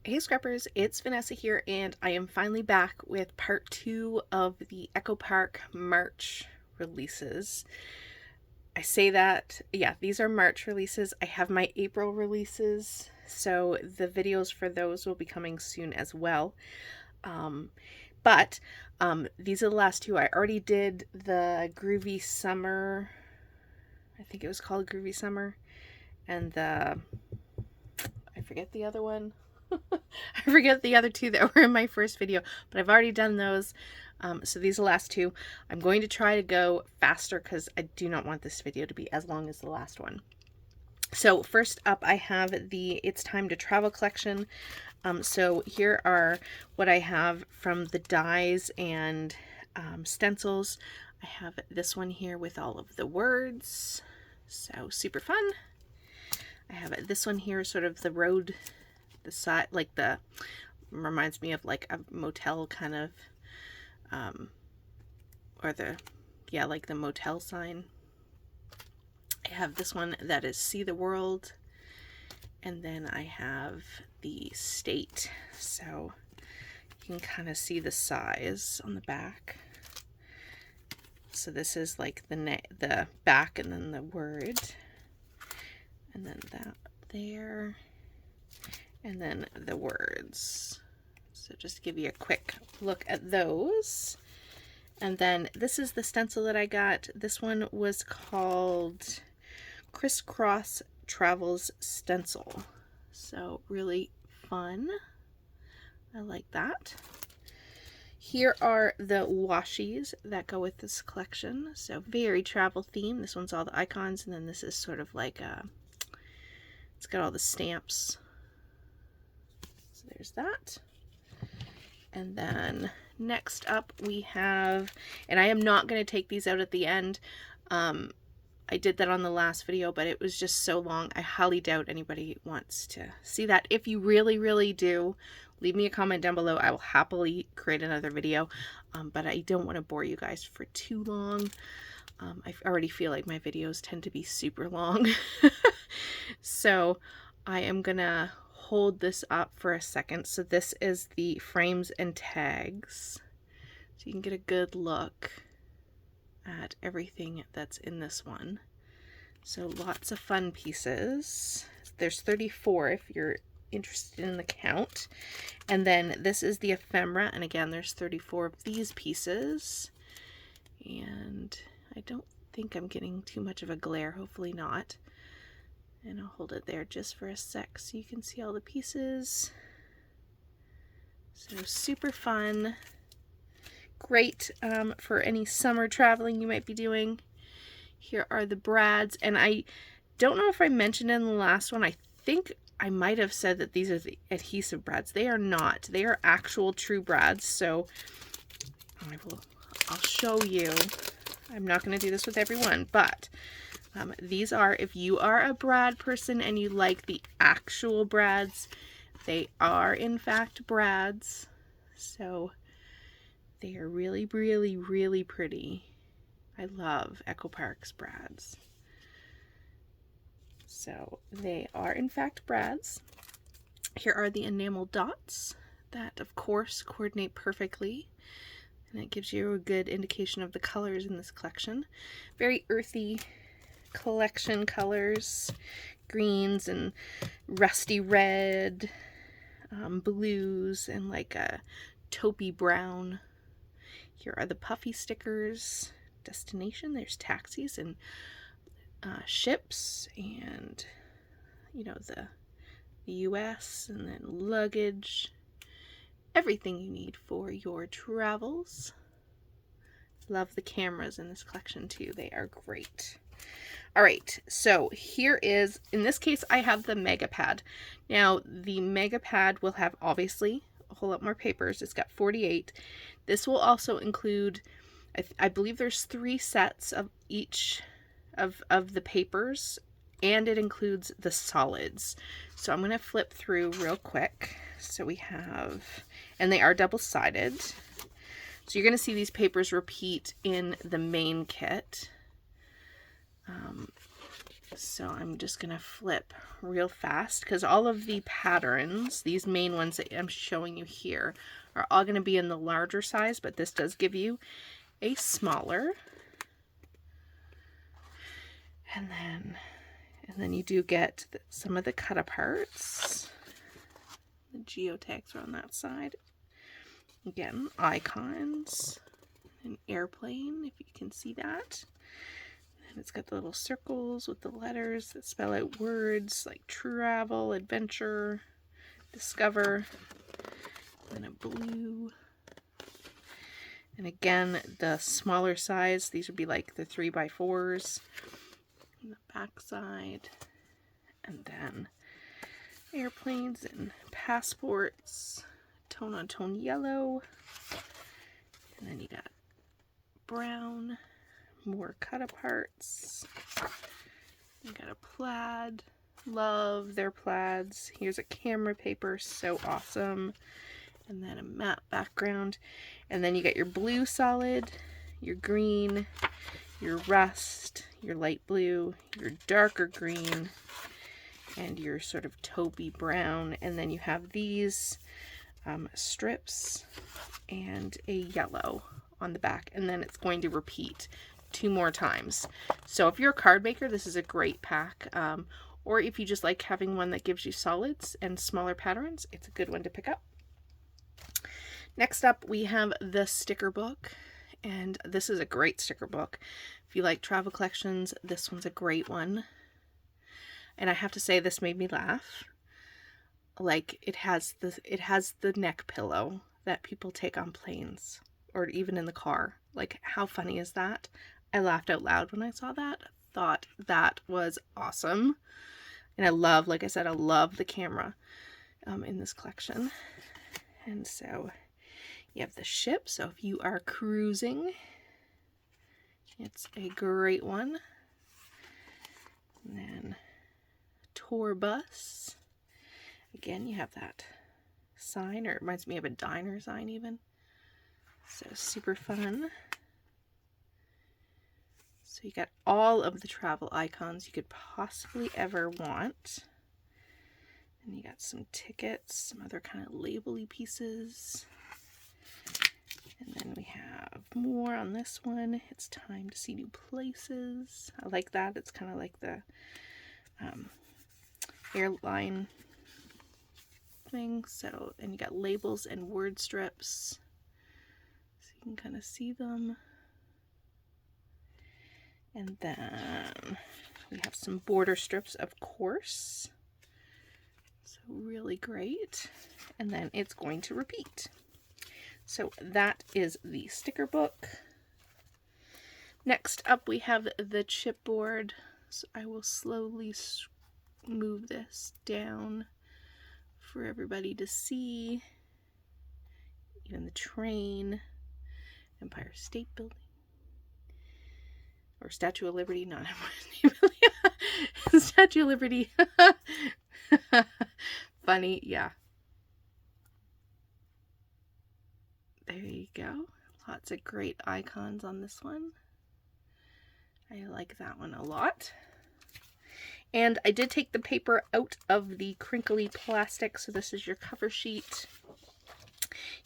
Hey Scrappers, it's Vanessa here, and I am finally back with part 2 of the Echo Park March releases. I say that, yeah, these are March releases. I have my April releases, so the videos for those will be coming soon as well. Um, but these are the last two. I already did the Groovy Summer, I think it was called Groovy Summer, and I forget the other one. I forget the other two that were in my first video, but I've already done those. So these are the last two. I'm going to try to go faster because I do not want this video to be as long as the last one. So first up, I have the It's Time to Travel collection. So here are what I have from the dies and stencils. I have this one here with all of the words. So super fun. I have this one here, sort of the road, the side, like the, reminds me of like a motel kind of, or the, yeah, like the motel sign. I have this one that is See the World, and then I have the state. So you can kind of see the size on the back. So this is like the back and then the word, and then that there, and then the words. So just to give you a quick look at those. And then this is the stencil that I got. This one was called Crisscross Travels Stencil. So really fun. I like that. Here are the washies that go with this collection. So very travel theme. This one's all the icons, and then this is sort of like it's got all the stamps. So there's that. And then next up we have, and I am not going to take these out at the end. I did that on the last video, but it was just so long. I highly doubt anybody wants to see that. If you really, really do, leave me a comment down below. I will happily create another video, but I don't want to bore you guys for too long. I already feel like my videos tend to be super long. So I am gonna hold this up for a second. So this is the frames and tags. So you can get a good look at everything that's in this one. So lots of fun pieces. There's 34 if you're interested in the count. And then this is the ephemera, and again there's 34 of these pieces. And I don't think I'm getting too much of a glare, hopefully not. And I'll hold it there just for a sec so you can see all the pieces. So super fun. Great for any summer traveling you might be doing. Here are the brads, and I don't know if I mentioned in the last one, I think I might have said that these are the adhesive brads. They are not. They are actual true brads, so I'll show you. I'm not going to do this with everyone, but these are, if you are a brad person and you like the actual brads, they are in fact brads. So they are really, really, really pretty. I love Echo Park's brads. So they are in fact brads. Here are the enamel dots that of course coordinate perfectly, and it gives you a good indication of the colors in this collection. Very earthy collection colors, greens and rusty red, blues, and like a taupey brown. Here are the puffy stickers. Destination, there's taxis and ships, and you know, the US, and then luggage, everything you need for your travels. Love the cameras in this collection too, they are great. All right, so here is, in this case I have the Mega Pad. Now the Mega Pad will have obviously a whole lot more papers. It's got 48. This will also include, I believe there's 3 sets of each of the papers, and it includes the solids. So I'm going to flip through real quick. So we have, and they are double-sided. So you're going to see these papers repeat in the main kit. So I'm just going to flip real fast because all of the patterns, these main ones that I'm showing you here, are all going to be in the larger size, but this does give you a smaller. And then you do get some of the cut aparts. The geotags are on that side. Again, icons, an airplane, if you can see that. And it's got the little circles with the letters that spell out words like travel, adventure, discover, and a blue. And again, the smaller size, these would be like the 3x4s on the back side. And then airplanes and passports, tone on tone yellow. And then you got brown. More cut aparts. You got a plaid. Love their plaids. Here's a camera paper, so awesome. And then a matte background. And then you got your blue solid, your green, your rust, your light blue, your darker green, and your sort of taupey brown. And then you have these strips and a yellow on the back. And then it's going to repeat 2 more times. So if you're a card maker, this is a great pack. Or if you just like having one that gives you solids and smaller patterns, it's a good one to pick up. Next up, we have the sticker book. And this is a great sticker book. If you like travel collections, this one's a great one. And I have to say, this made me laugh. Like, it has the neck pillow that people take on planes or even in the car. Like, how funny is that? I laughed out loud when I saw that. Thought that was awesome. And I love, like I said, I love the camera in this collection. And so you have the ship. So if you are cruising, it's a great one. And then tour bus. Again, you have that sign, or it reminds me of a diner sign even. So super fun. So you got all of the travel icons you could possibly ever want. And you got some tickets, some other kind of label-y pieces. And then we have more on this one. It's time to see new places. I like that. It's kind of like the airline thing. So, and you got labels and word strips. So you can kind of see them. And then we have some border strips, of course. So really great. And then it's going to repeat. So that is the sticker book. Next up we have the chipboard. So I will slowly move this down for everybody to see. Even the train, Empire State Building. Or Statue of Liberty, not Statue of Liberty. Funny, yeah. There you go. Lots of great icons on this one. I like that one a lot. And I did take the paper out of the crinkly plastic, so this is your cover sheet.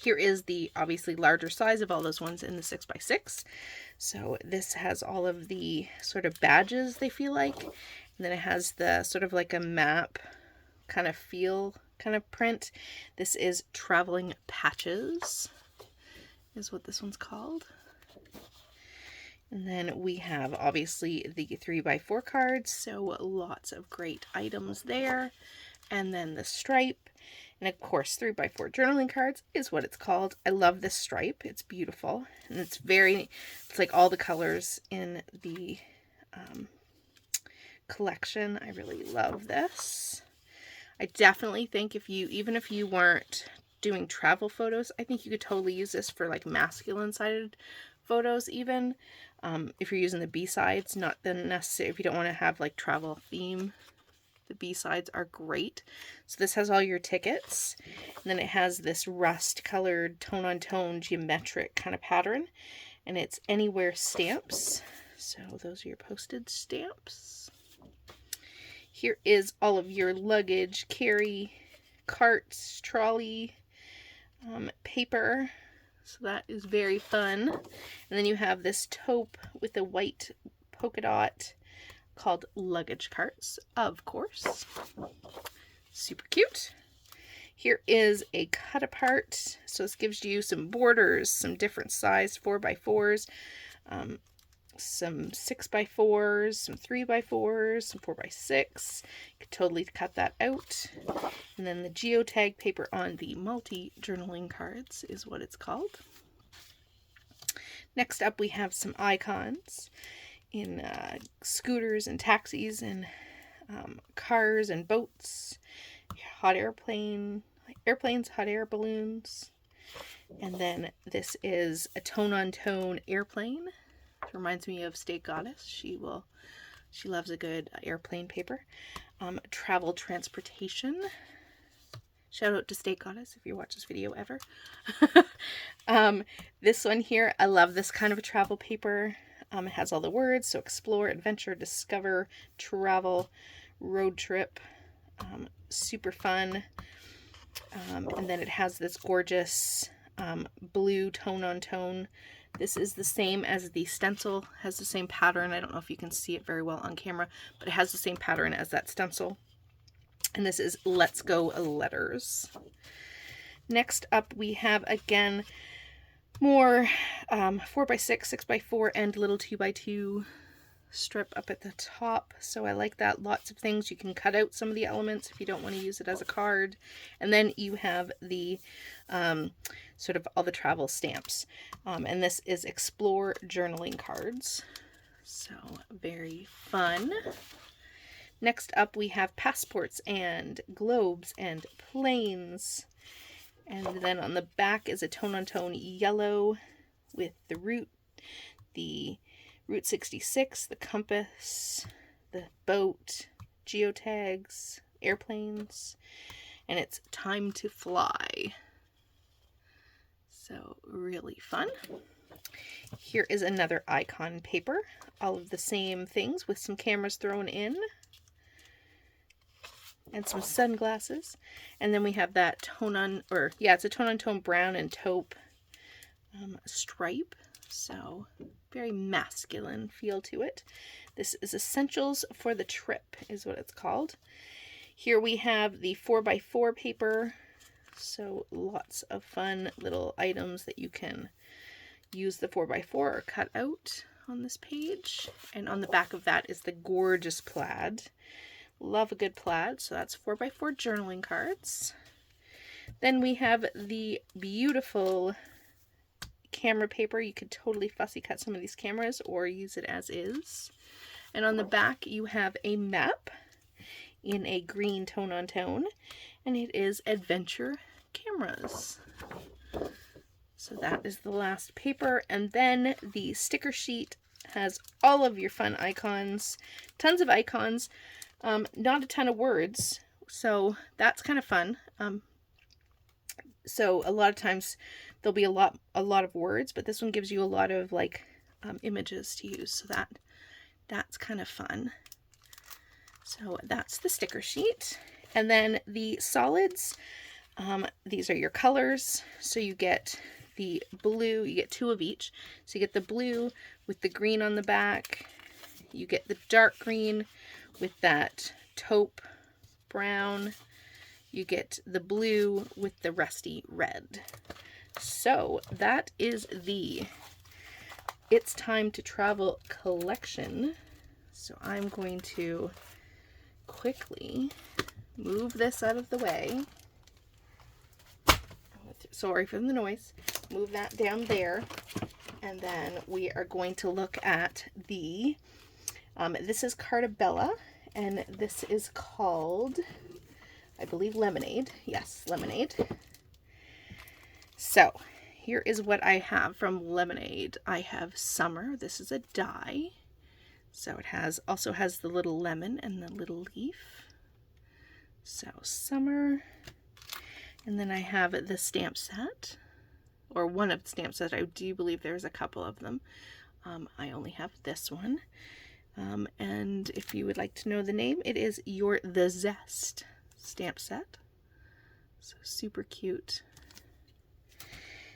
Here is the obviously larger size of all those ones in the 6x6. So this has all of the sort of badges, they feel like. And then it has the sort of like a map kind of feel, kind of print. This is Traveling Patches, is what this one's called. And then we have obviously the 3x4 cards, so lots of great items there. And then the stripe. And of course, 3x4 journaling cards is what it's called. I love this stripe. It's beautiful. And it's like all the colors in the collection. I really love this. I definitely think even if you weren't doing travel photos, I think you could totally use this for like masculine sided photos even. If you're using the B-sides, not the necessary, if you don't want to have like travel theme. The B-sides are great. So this has all your tickets. And then it has this rust colored tone-on-tone geometric kind of pattern. And it's anywhere stamps. So those are your postage stamps. Here is all of your luggage, carry, carts, trolley, paper. So that is very fun. And then you have this taupe with a white polka dot called luggage carts, of course. Super cute. Here is a cut apart. So this gives you some borders, some different size 4x4s, some 6x4s, some 3x4s, some 4x6. You could totally cut that out. And then the geotag paper on the multi-journaling cards is what it's called. Next up we have some icons in scooters and taxis and cars and boats, hot airplanes, hot air balloons. And then this is a tone-on-tone airplane. It reminds me of State Goddess. She loves a good airplane paper. Travel transportation. Shout out to State Goddess if you watch this video ever. This one here, I love this kind of a travel paper. It has all the words, so explore, adventure, discover, travel, road trip. Super fun. And then it has this gorgeous blue tone-on-tone. This is the same as the stencil, has the same pattern. I don't know if you can see it very well on camera, but it has the same pattern as that stencil. And this is Let's Go Letters. Next up we have, again, more 4x6, 6x4, and little 2x2 strip up at the top. So I like that. Lots of things. You can cut out some of the elements if you don't want to use it as a card. And then you have the sort of all the travel stamps. And this is Explore journaling cards. So very fun. Next up we have passports and globes and planes. And then on the back is a tone-on-tone yellow with the Route 66, the compass, the boat, geotags, airplanes, and it's Time to Fly. So really fun. Here is another icon paper, all of the same things with some cameras thrown in and some sunglasses. And then we have that it's a tone-on-tone brown and taupe stripe. So very masculine feel to it. This is Essentials for the Trip is what it's called. Here we have the 4x4 paper. So lots of fun little items that you can use the 4x4 or cut out on this page. And on the back of that is the gorgeous plaid. Love a good plaid. So that's 4x4 journaling cards. Then we have the beautiful camera paper. You could totally fussy cut some of these cameras or use it as is. And on the back you have a map in a green tone-on-tone, and it is Adventure Cameras. So that is the last paper. And then the sticker sheet has all of your fun icons, tons of icons, not a ton of words, so that's kind of fun. So a lot of times there'll be a lot of words, but this one gives you a lot of like images to use, so that's kind of fun. So that's the sticker sheet. And then the solids, these are your colors. So you get the blue, you get 2 of each. So you get the blue with the green on the back. You get the dark green with that taupe brown. You get the blue with the rusty red. So that is the It's Time to Travel collection. So I'm going to quickly move this out of the way. Sorry for the noise. Move that down there. And then we are going to look at the, this is Cartabella, and this is called, I believe, Lemonade. Yes, Lemonade. So here is what I have from Lemonade. I have Summer. This is a die. So it also has the little lemon and the little leaf. So Summer. And then I have the stamp set, or one of the stamp sets. I do believe there's a couple of them. I only have this one. And if you would like to know the name, it is Your The Zest stamp set. So super cute.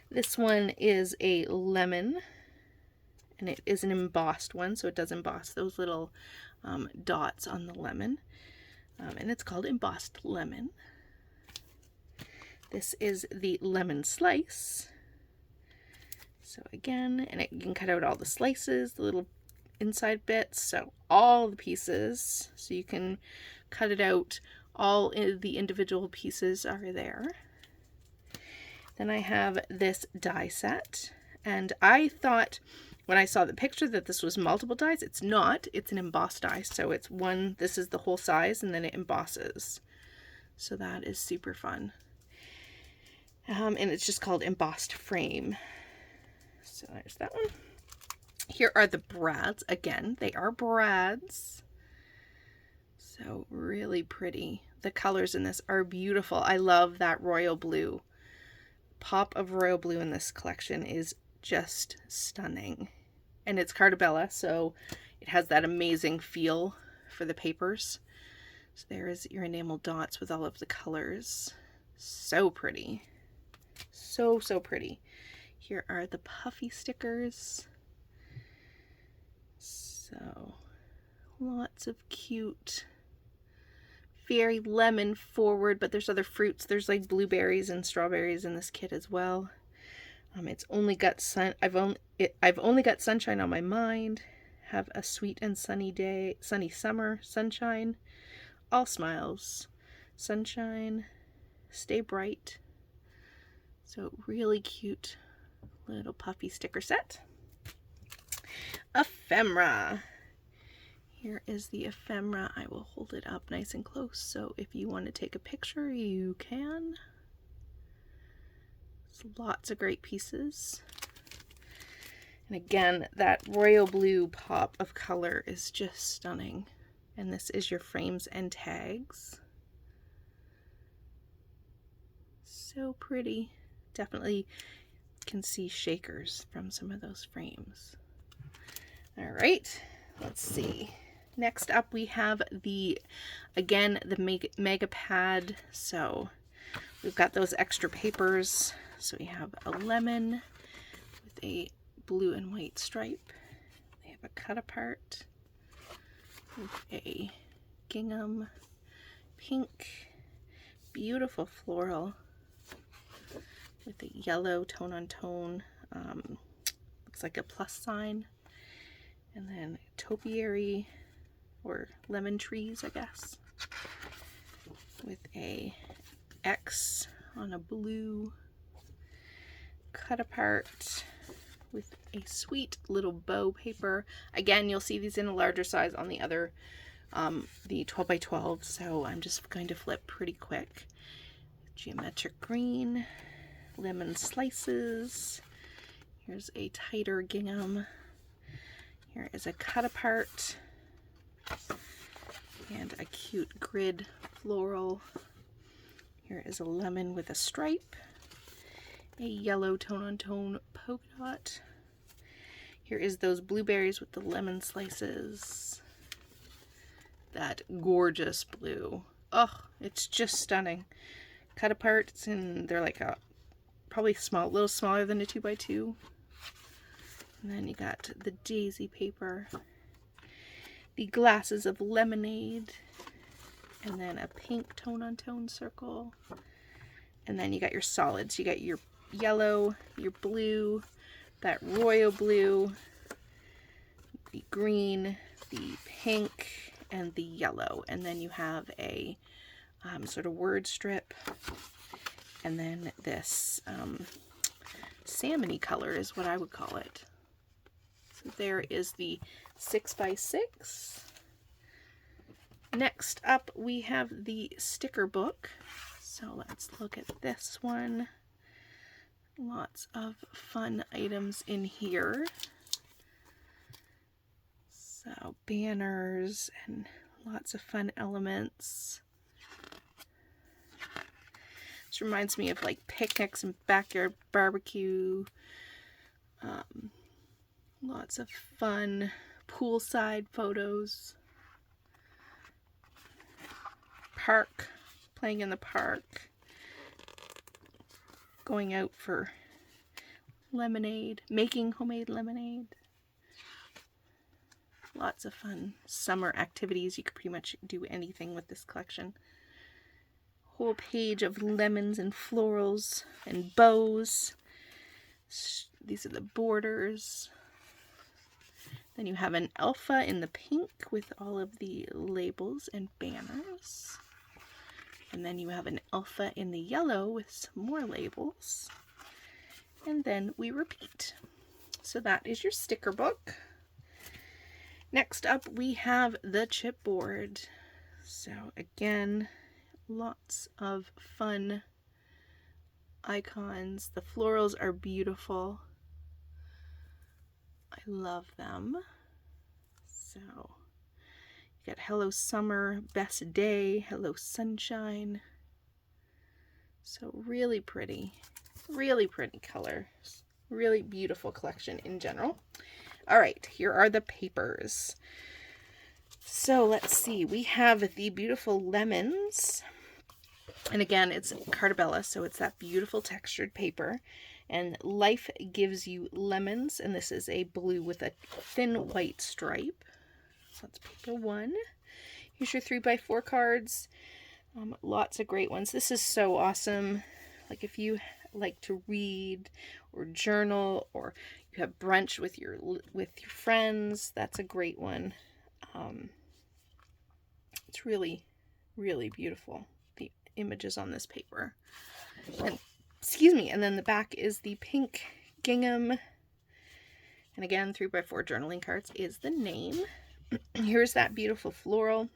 This one is a lemon, and it is an embossed one, so it does emboss those little dots on the lemon. And it's called Embossed Lemon. This is the lemon slice. So again, and you can cut out all the slices, the little inside bits, so all the pieces, so you can cut it out. All the individual pieces are there. Then I have this die set, and I thought when I saw the picture that this was multiple dies. It's not. It's an embossed die, so it's one, this is the whole size, and then it embosses. So that is super fun. And it's just called Embossed Frame. So there's that one. Here are the brads. Again, they are brads. So really pretty. The colors in this are beautiful. I love that royal blue. Pop of royal blue in this collection is just stunning. And it's Cartabella, so it has that amazing feel for the papers. So there is your enamel dots with all of the colors. So pretty. So, so pretty. Here are the puffy stickers. So, lots of cute, very lemon forward, but there's other fruits. There's like blueberries and strawberries in this kit as well. It's only got I've only got sunshine on my mind. Have a sweet and sunny day, sunny summer, sunshine, all smiles, sunshine, stay bright. So really cute little puffy sticker set. Ephemera. Here is the ephemera. I will hold it up nice and close, so if you want to take a picture, you can. There's lots of great pieces. And again, that royal blue pop of color is just stunning. And this is your frames and tags. So pretty. Definitely can see shakers from some of those frames. All right, let's see. Next up we have the mega pad. So we've got those extra papers. So we have a lemon with a blue and white stripe. They have a cut apart with a gingham, pink, beautiful floral with a yellow tone on tone. Looks like a plus sign. And then topiary or lemon trees, I guess, with a X on a blue cut apart with a sweet little bow paper. Again, you'll see these in a larger size on the other, the 12 by 12, so I'm just going to flip pretty quick. Geometric green, lemon slices. Here's a tighter gingham. Here is a cut apart and a cute grid floral. Here is a lemon with a stripe, a yellow tone on tone polka dot. Here is those blueberries with the lemon slices. That gorgeous blue. Oh, it's just stunning. Cut apart, they're like a probably small, a little smaller than a 2x2. And then you got the daisy paper, the glasses of lemonade, and then a pink tone on tone circle. And then you got your solids. You got your yellow, your blue, that royal blue, the green, the pink, and the yellow. And then you have a sort of word strip. And then this salmon-y color is what I would call it. So there is the 6x6. Next up, we have the sticker book. So let's look at this one. Lots of fun items in here. So banners and lots of fun elements. This reminds me of like picnics and backyard barbecue. Lots of fun poolside photos, park, playing in the park, going out for lemonade, making homemade lemonade. Lots of fun summer activities. You could pretty much do anything with this collection. Whole page of lemons and florals and bows. These are the borders. Then you have an alpha in the pink with all of the labels and banners. And then you have an alpha in the yellow with some more labels. And then we repeat. So that is your sticker book. Next up we have the chipboard. So again, lots of fun icons. The florals are beautiful. I love them. So you got Hello Summer, Best Day, Hello Sunshine. So really pretty colors. Really beautiful collection in general. All right, here are the papers. So let's see, we have the beautiful lemons. And again, it's Cartabella, so it's that beautiful textured paper. And Life Gives You Lemons, and this is a blue with a thin white stripe. So that's paper 1. Here's your 3x4 cards. Lots of great ones. This is so awesome. Like if you like to read or journal, or you have brunch with your friends, that's a great one. It's really beautiful, the images on this paper. And excuse me, and then the back is the pink gingham, and again 3x4 journaling cards is the name. Here's that beautiful floral.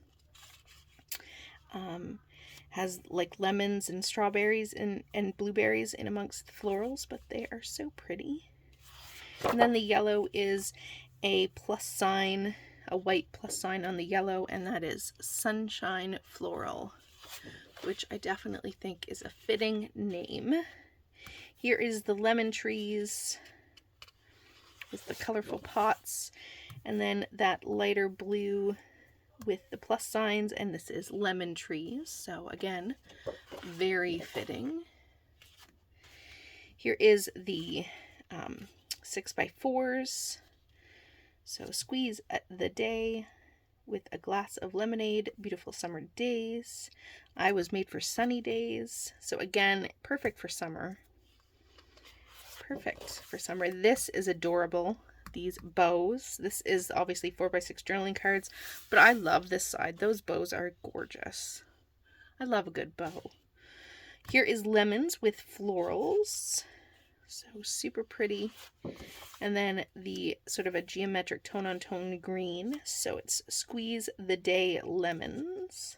Has like lemons and strawberries and blueberries in amongst the florals, but they are so pretty. And then the yellow is a plus sign, a white plus sign on the yellow, and that is Sunshine Floral, which I definitely think is a fitting name. Here is the lemon trees with the colorful pots, and then that lighter blue with the plus signs, and this is lemon trees. So again, very fitting. Here is the 6x4s. So squeeze the day with a glass of lemonade, beautiful summer days. I was made for sunny days. So again, perfect for summer. Perfect for summer. This is adorable. These bows. This is obviously 4x6 journaling cards, but I love this side. Those bows are gorgeous. I love a good bow. Here is lemons with florals. So super pretty. And then the sort of a geometric tone-on-tone green. So it's Squeeze the Day Lemons.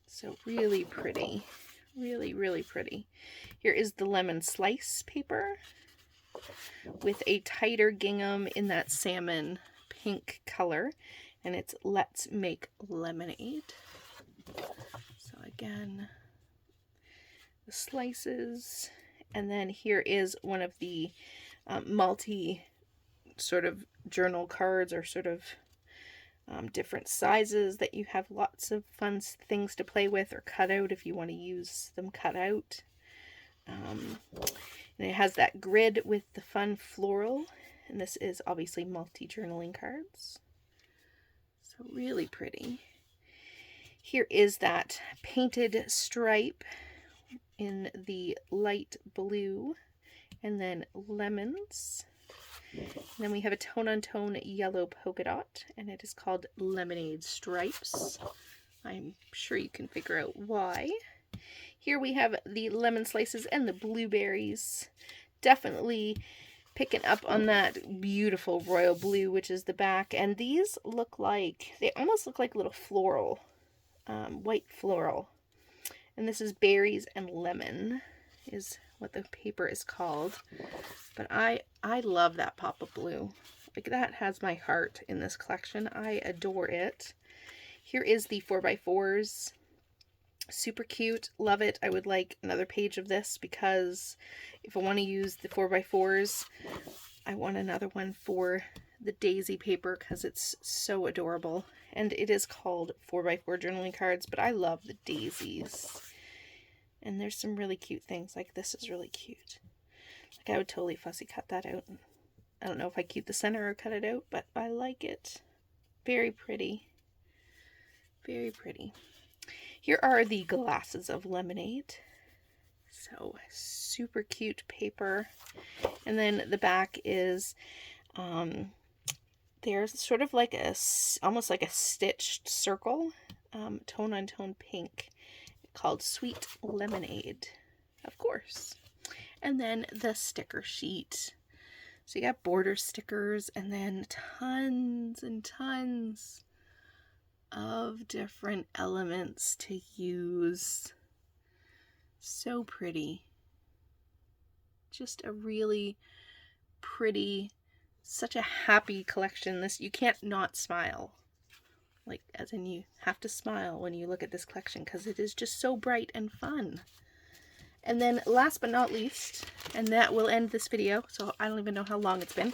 So really pretty. Really pretty. Here is the lemon slice paper with a tighter gingham in that salmon pink color, and it's Let's Make Lemonade. So again, the slices, and then here is one of the multi sort of journal cards, or sort of different sizes that you have lots of fun things to play with or cut out if you want to use them cut out. And it has that grid with the fun floral, and this is obviously multi-journaling cards. So really pretty. Here is that painted stripe in the light blue, and then lemons. And then we have a tone-on-tone yellow polka dot, and it is called Lemonade Stripes. I'm sure you can figure out why. Here we have the lemon slices and the blueberries. Definitely picking up on that beautiful royal blue, which is the back. And these look like, they almost look like little floral, white floral. And this is berries and lemon is what the paper is called. But I love that pop of blue. Like, that has my heart in this collection. I adore it. Here is the 4x4s. Super cute. Love it. I would like another page of this, because if I want to use the 4x4s, I want another one for the daisy paper because it's so adorable. And it is called 4x4 journaling cards, but I love the daisies. And there's some really cute things. Like this is really cute. Like I would totally fussy cut that out. I don't know if I keep the center or cut it out, but I like it. Very pretty. Very pretty. Here are the glasses of lemonade. So super cute paper. And then the back is there's sort of like almost like a stitched circle, tone on tone pink, called Sweet Lemonade, of course. And then the sticker sheet. So you got border stickers and then tons and tons of different elements to use. So pretty. Just a really pretty, such a happy collection. This, you can't not smile. Like, as in you have to smile when you look at this collection because it is just so bright and fun. And then last but not least, and that will end this video, so I don't even know how long it's been,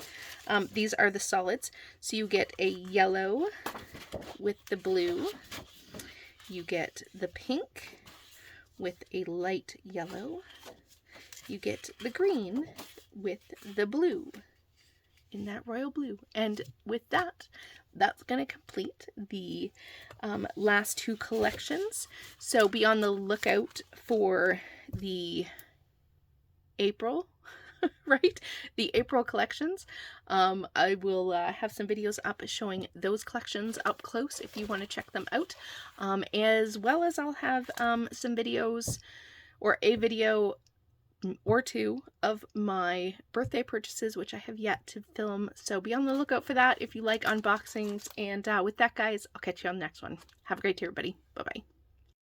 these are the solids. So you get a yellow with the blue, you get the pink with a light yellow, you get the green with the blue, in that royal blue. And with that, that's going to complete the last two collections. So be on the lookout for the April, right? The April collections. I will have some videos up showing those collections up close if you want to check them out. As well as I'll have some videos, or a video or two, of my birthday purchases, which I have yet to film. So be on the lookout for that if you like unboxings. And with that, guys, I'll catch you on the next one. Have a great day, everybody. Bye-bye.